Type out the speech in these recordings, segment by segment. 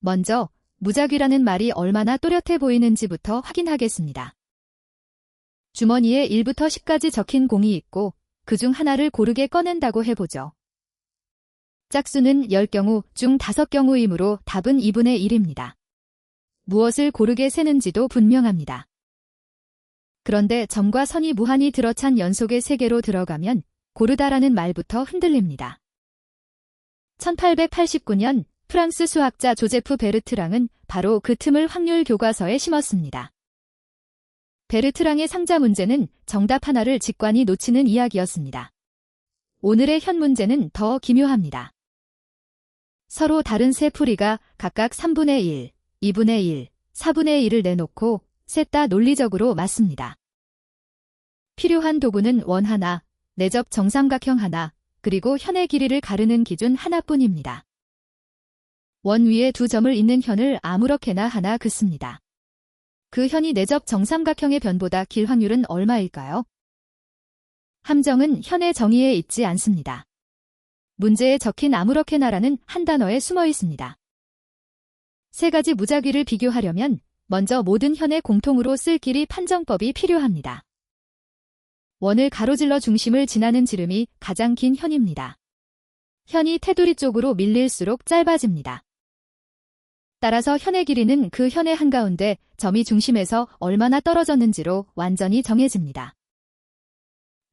먼저 무작위라는 말이 얼마나 또렷해 보이는지부터 확인하겠습니다. 주머니에 1부터 10까지 적힌 공이 있고 그중 하나를 고르게 꺼낸다고 해보죠. 짝수는 10경우 중 5경우이므로 답은 2분의 1입니다. 무엇을 고르게 세는지도 분명합니다. 그런데 점과 선이 무한히 들어찬 연속의 세계로 들어가면 고르다라는 말부터 흔들립니다. 1889년 프랑스 수학자 조제프 베르트랑은 바로 그 틈을 확률 교과서에 심었습니다. 베르트랑의 상자 문제는 정답 하나를 직관이 놓치는 이야기였습니다. 오늘의 현 문제는 더 기묘합니다. 서로 다른 세 풀이가 각각 3분의 1, 2분의 1, 4분의 1을 내놓고 셋 다 논리적으로 맞습니다. 필요한 도구는 원 하나, 내접 정삼각형 하나, 그리고 현의 길이를 가르는 기준 하나뿐입니다. 원 위에 두 점을 잇는 현을 아무렇게나 하나 긋습니다. 그 현이 내접 정삼각형의 변보다 길 확률은 얼마일까요? 함정은 현의 정의에 있지 않습니다. 문제에 적힌 아무렇게나라는 한 단어에 숨어 있습니다. 세 가지 무작위를 비교하려면 먼저 모든 현의 공통으로 쓸 길이 판정법이 필요합니다. 원을 가로질러 중심을 지나는 지름이 가장 긴 현입니다. 현이 테두리 쪽으로 밀릴수록 짧아집니다. 따라서 현의 길이는 그 현의 한가운데 점이 중심에서 얼마나 떨어졌는지로 완전히 정해집니다.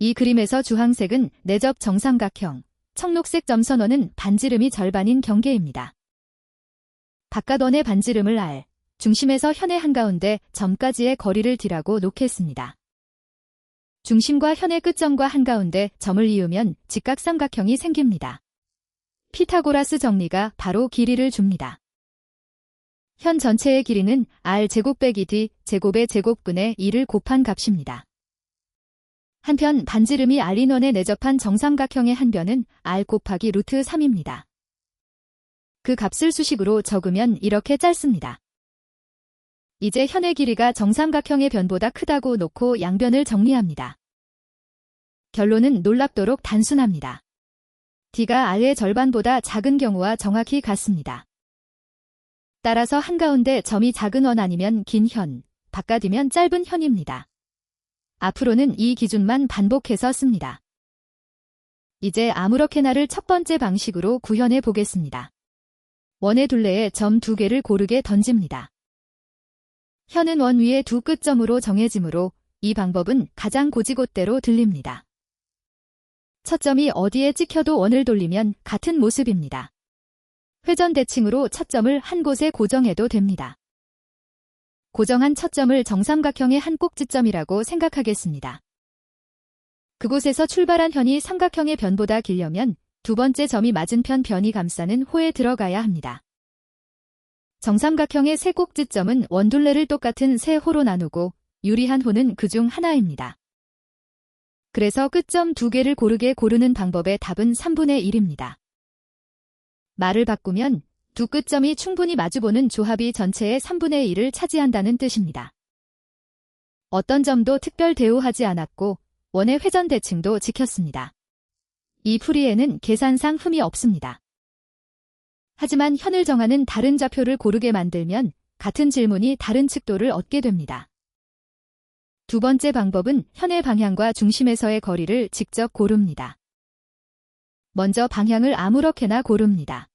이 그림에서 주황색은 내접 정삼각형, 청록색 점선원은 반지름이 절반인 경계입니다. 바깥원의 반지름을 R, 중심에서 현의 한가운데 점까지의 거리를 D라고 놓겠습니다. 중심과 현의 끝점과 한가운데 점을 이으면 직각삼각형이 생깁니다. 피타고라스 정리가 바로 길이를 줍니다. 현 전체의 길이는 R제곱 빼기 D 제곱의 제곱근의 2를 곱한 값입니다. 한편 반지름이 R인원에 내접한 정삼각형의 한 변은 R 곱하기 루트 3입니다. 그 값을 수식으로 적으면 이렇게 짧습니다. 이제 현의 길이가 정삼각형의 변보다 크다고 놓고 양변을 정리합니다. 결론은 놀랍도록 단순합니다. D가 R의 절반보다 작은 경우와 정확히 같습니다. 따라서 한가운데 점이 작은 원 아니면 긴 현, 바깥이면 짧은 현입니다. 앞으로는 이 기준만 반복해서 씁니다. 이제 아무렇게나를 첫 번째 방식으로 구현해 보겠습니다. 원의 둘레에 점 두 개를 고르게 던집니다. 현은 원 위에 두 끝점으로 정해지므로 이 방법은 가장 고지곳대로 들립니다. 첫 점이 어디에 찍혀도 원을 돌리면 같은 모습입니다. 회전 대칭으로 첫 점을 한 곳에 고정해도 됩니다. 고정한 첫 점을 정삼각형의 한 꼭지점이라고 생각하겠습니다. 그곳에서 출발한 현이 삼각형의 변보다 길려면 두 번째 점이 맞은편 변이 감싸는 호에 들어가야 합니다. 정삼각형의 세 꼭지점은 원둘레를 똑같은 세 호로 나누고 유리한 호는 그중 하나입니다. 그래서 끝점 두 개를 고르게 고르는 방법의 답은 3분의 1입니다. 말을 바꾸면 두 끝점이 충분히 마주보는 조합이 전체의 3분의 1을 차지한다는 뜻입니다. 어떤 점도 특별 대우하지 않았고 원의 회전 대칭도 지켰습니다. 이 풀이에는 계산상 흠이 없습니다. 하지만 현을 정하는 다른 좌표를 고르게 만들면 같은 질문이 다른 측도를 얻게 됩니다. 두 번째 방법은 현의 방향과 중심에서의 거리를 직접 고릅니다. 먼저 방향을 아무렇게나 고릅니다.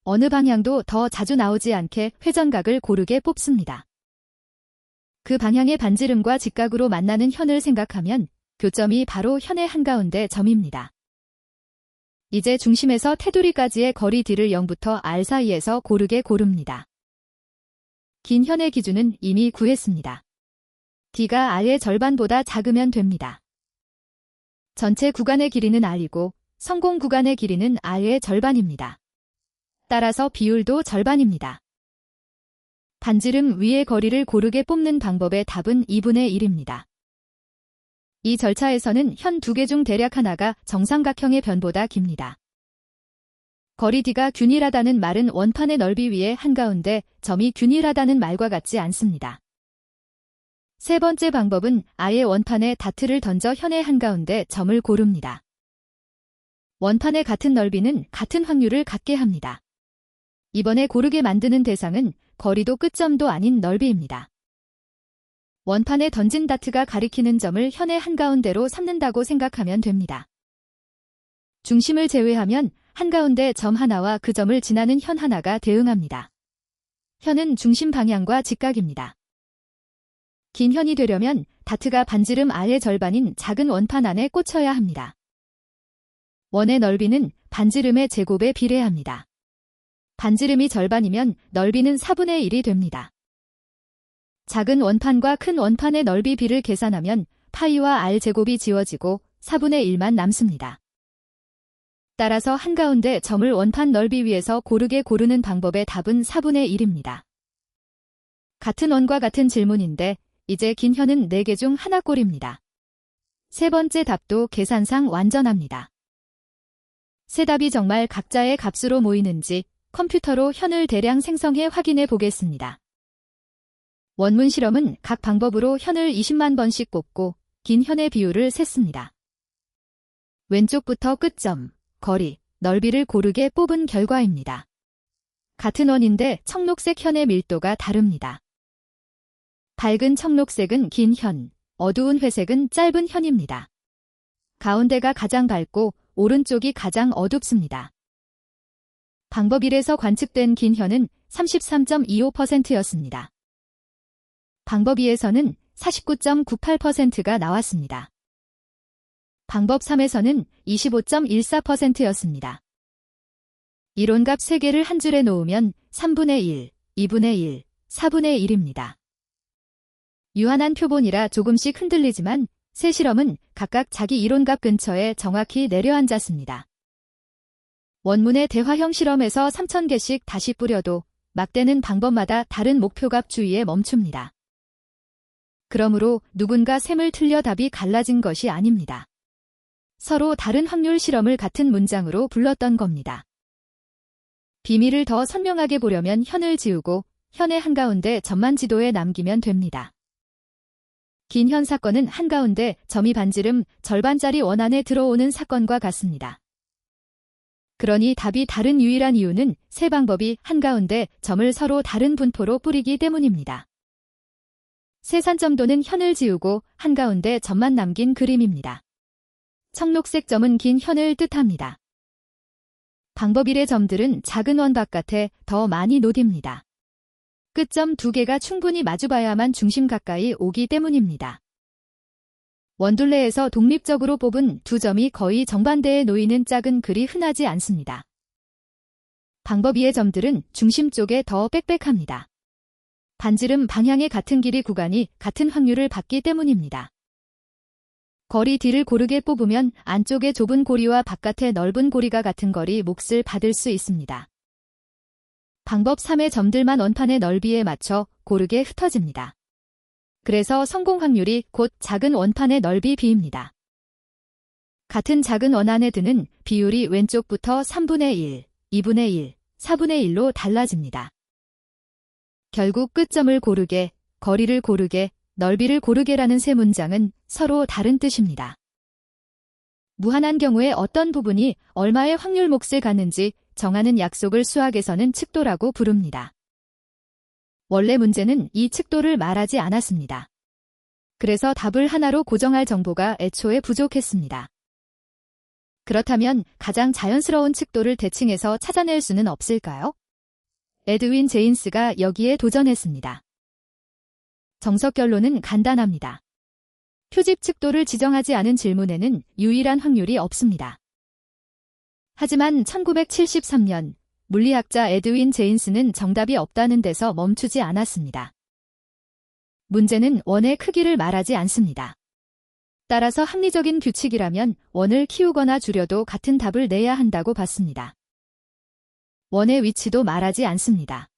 어느 방향도 더 자주 나오지 않게 회전각을 고르게 뽑습니다. 그 방향의 반지름과 직각으로 만나는 현을 생각하면 교점이 바로 현의 한가운데 점입니다. 이제 중심에서 테두리까지의 거리 D를 0부터 R 사이에서 고르게 고릅니다. 긴 현의 기준은 이미 구했습니다. D가 R의 절반보다 작으면 됩니다. 전체 구간의 길이는 R이고 성공 구간의 길이는 R의 절반입니다. 따라서 비율도 절반입니다. 반지름 위의 거리를 고르게 뽑는 방법의 답은 2분의 1입니다. 이 절차에서는 현 두 개 중 대략 하나가 정삼각형의 변보다 깁니다. 거리 D가 균일하다는 말은 원판의 넓이 위에 한가운데 점이 균일하다는 말과 같지 않습니다. 세 번째 방법은 아예 원판에 다트를 던져 현의 한가운데 점을 고릅니다. 원판의 같은 넓이는 같은 확률을 갖게 합니다. 이번에 고르게 만드는 대상은 거리도 끝점도 아닌 넓이입니다. 원판에 던진 다트가 가리키는 점을 현의 한가운데로 삼는다고 생각하면 됩니다. 중심을 제외하면 한가운데 점 하나와 그 점을 지나는 현 하나가 대응합니다. 현은 중심 방향과 직각입니다. 긴 현이 되려면 다트가 반지름 아래 절반인 작은 원판 안에 꽂혀야 합니다. 원의 넓이는 반지름의 제곱에 비례합니다. 반지름이 절반이면 넓이는 4분의 1이 됩니다. 작은 원판과 큰 원판의 넓이 비를 계산하면 파이와 r 제곱이 지워지고 4분의 1만 남습니다. 따라서 한가운데 점을 원판 넓이 위에서 고르게 고르는 방법의 답은 4분의 1입니다. 같은 원과 같은 질문인데 이제 긴 현은 4개 중 하나꼴입니다. 세 번째 답도 계산상 완전합니다. 세 답이 정말 각자의 값으로 모이는지 컴퓨터로 현을 대량 생성해 확인해 보겠습니다. 원문 실험은 각 방법으로 현을 20만 번씩 꼽고 긴 현의 비율을 셌습니다. 왼쪽부터 끝점, 거리, 넓이를 고르게 뽑은 결과입니다. 같은 원인데 청록색 현의 밀도가 다릅니다. 밝은 청록색은 긴 현, 어두운 회색은 짧은 현입니다. 가운데가 가장 밝고 오른쪽이 가장 어둡습니다. 방법 1에서 관측된 긴 현은 33.25%였습니다. 방법 2에서는 49.98%가 나왔습니다. 방법 3에서는 25.14%였습니다. 이론값 3개를 한 줄에 놓으면 3분의 1, 2분의 1, 4분의 1입니다. 유한한 표본이라 조금씩 흔들리지만 세 실험은 각각 자기 이론값 근처에 정확히 내려앉았습니다. 원문의 대화형 실험에서 3000개씩 다시 뿌려도 막대는 방법마다 다른 목표값 주위에 멈춥니다. 그러므로 누군가 셈을 틀려 답이 갈라진 것이 아닙니다. 서로 다른 확률 실험을 같은 문장으로 불렀던 겁니다. 비밀을 더 선명하게 보려면 현을 지우고 현의 한가운데 점만 지도에 남기면 됩니다. 긴 현 사건은 한가운데 점이 반지름 절반짜리 원 안에 들어오는 사건과 같습니다. 그러니 답이 다른 유일한 이유는 세 방법이 한가운데 점을 서로 다른 분포로 뿌리기 때문입니다. 세산점도는 현을 지우고 한가운데 점만 남긴 그림입니다. 청록색 점은 긴 현을 뜻합니다. 방법 1의 점들은 작은 원 바깥에 더 많이 노딥니다. 끝점 2개가 충분히 마주봐야만 중심 가까이 오기 때문입니다. 원둘레에서 독립적으로 뽑은 두 점이 거의 정반대에 놓이는 짝은 그리 흔하지 않습니다. 방법 2의 점들은 중심 쪽에 더 빽빽합니다. 반지름 방향의 같은 길이 구간이 같은 확률을 받기 때문입니다. 거리 D를 고르게 뽑으면 안쪽의 좁은 고리와 바깥의 넓은 고리가 같은 거리 몫을 받을 수 있습니다. 방법 3의 점들만 원판의 넓이에 맞춰 고르게 흩어집니다. 그래서 성공 확률이 곧 작은 원판의 넓이 비입니다. 같은 작은 원 안에 드는 비율이 왼쪽부터 3분의 1, 2분의 1, 4분의 1로 달라집니다. 결국 끝점을 고르게, 거리를 고르게, 넓이를 고르게라는 세 문장은 서로 다른 뜻입니다. 무한한 경우에 어떤 부분이 얼마의 확률 몫을 갖는지 정하는 약속을 수학에서는 측도라고 부릅니다. 원래 문제는 이 측도를 말하지 않았습니다. 그래서 답을 하나로 고정할 정보가 애초에 부족했습니다. 그렇다면 가장 자연스러운 측도를 대칭해서 찾아낼 수는 없을까요? 에드윈 제인스가 여기에 도전했습니다. 정석 결론은 간단합니다. 표집 측도를 지정하지 않은 질문에는 유일한 확률이 없습니다. 하지만 1973년 물리학자 에드윈 제인스는 정답이 없다는 데서 멈추지 않았습니다. 문제는 원의 크기를 말하지 않습니다. 따라서 합리적인 규칙이라면 원을 키우거나 줄여도 같은 답을 내야 한다고 봤습니다. 원의 위치도 말하지 않습니다.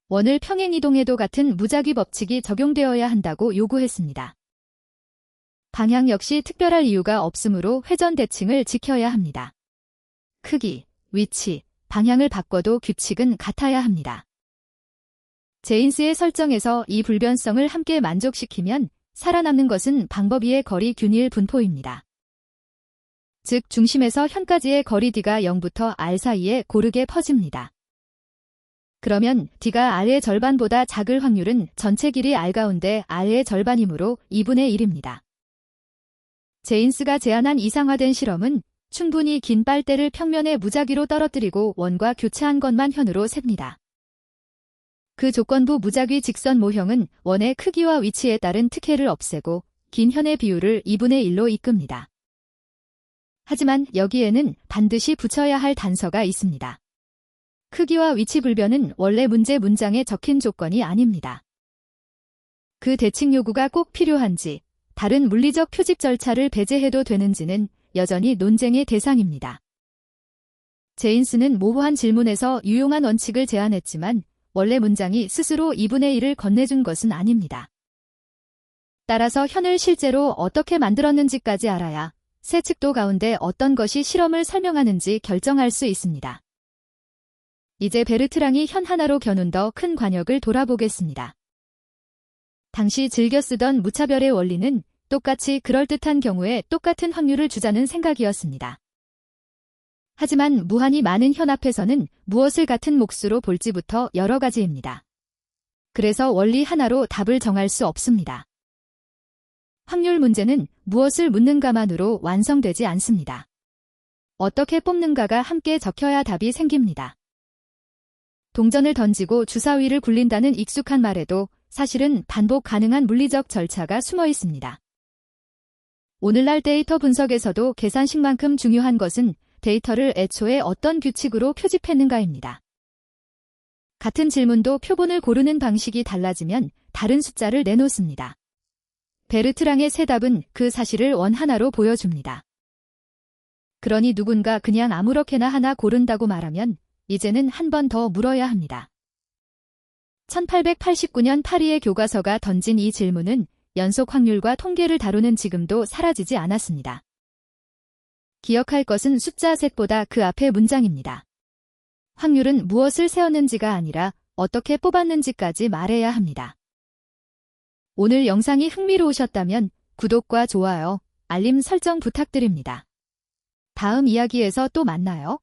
원을 평행이동해도 같은 무작위 법칙이 적용되어야 한다고 요구했습니다. 방향 역시 특별할 이유가 없으므로 회전 대칭을 지켜야 합니다. 크기, 위치, 방향을 바꿔도 규칙은 같아야 합니다. 제인스의 설정에서 이 불변성을 함께 만족시키면 살아남는 것은 방법 2의 거리 균일 분포입니다. 즉 중심에서 현까지의 거리 D가 0부터 R 사이에 고르게 퍼집니다. 그러면 D가 R의 절반보다 작을 확률은 전체 길이 R 가운데 R의 절반이므로 2분의 1입니다. 제인스가 제안한 이상화된 실험은 충분히 긴 빨대를 평면에 무작위로 떨어뜨리고 원과 교차한 것만 현으로 셉니다. 그 조건부 무작위 직선 모형은 원의 크기와 위치에 따른 특혜를 없애고 긴 현의 비율을 2분의 1로 이끕니다. 하지만 여기에는 반드시 붙여야 할 단서가 있습니다. 크기와 위치 불변은 원래 문제 문장에 적힌 조건이 아닙니다. 그 대칭 요구가 꼭 필요한지, 다른 물리적 표집 절차를 배제해도 되는지는 여전히 논쟁의 대상입니다. 제인스는 모호한 질문에서 유용한 원칙을 제안했지만 원래 문장이 스스로 2분의 1을 건네준 것은 아닙니다. 따라서 현을 실제로 어떻게 만들었는지까지 알아야 세 측도 가운데 어떤 것이 실험을 설명하는지 결정할 수 있습니다. 이제 베르트랑이 현 하나로 겨눈 더 큰 관역을 돌아보겠습니다. 당시 즐겨 쓰던 무차별의 원리는 똑같이 그럴듯한 경우에 똑같은 확률을 주자는 생각이었습니다. 하지만 무한히 많은 현 앞에서는 무엇을 같은 몫으로 볼지부터 여러 가지입니다. 그래서 원리 하나로 답을 정할 수 없습니다. 확률 문제는 무엇을 묻는가만으로 완성되지 않습니다. 어떻게 뽑는가가 함께 적혀야 답이 생깁니다. 동전을 던지고 주사위를 굴린다는 익숙한 말에도 사실은 반복 가능한 물리적 절차가 숨어 있습니다. 오늘날 데이터 분석에서도 계산식만큼 중요한 것은 데이터를 애초에 어떤 규칙으로 표집했는가입니다. 같은 질문도 표본을 고르는 방식이 달라지면 다른 숫자를 내놓습니다. 베르트랑의 세 답은 그 사실을 원 하나로 보여줍니다. 그러니 누군가 그냥 아무렇게나 하나 고른다고 말하면 이제는 한 번 더 물어야 합니다. 1889년 파리의 교과서가 던진 이 질문은 연속 확률과 통계를 다루는 지금도 사라지지 않았습니다. 기억할 것은 숫자 셋보다 그 앞의 문장입니다. 확률은 무엇을 세었는지가 아니라 어떻게 뽑았는지까지 말해야 합니다. 오늘 영상이 흥미로우셨다면 구독과 좋아요, 알림 설정 부탁드립니다. 다음 이야기에서 또 만나요.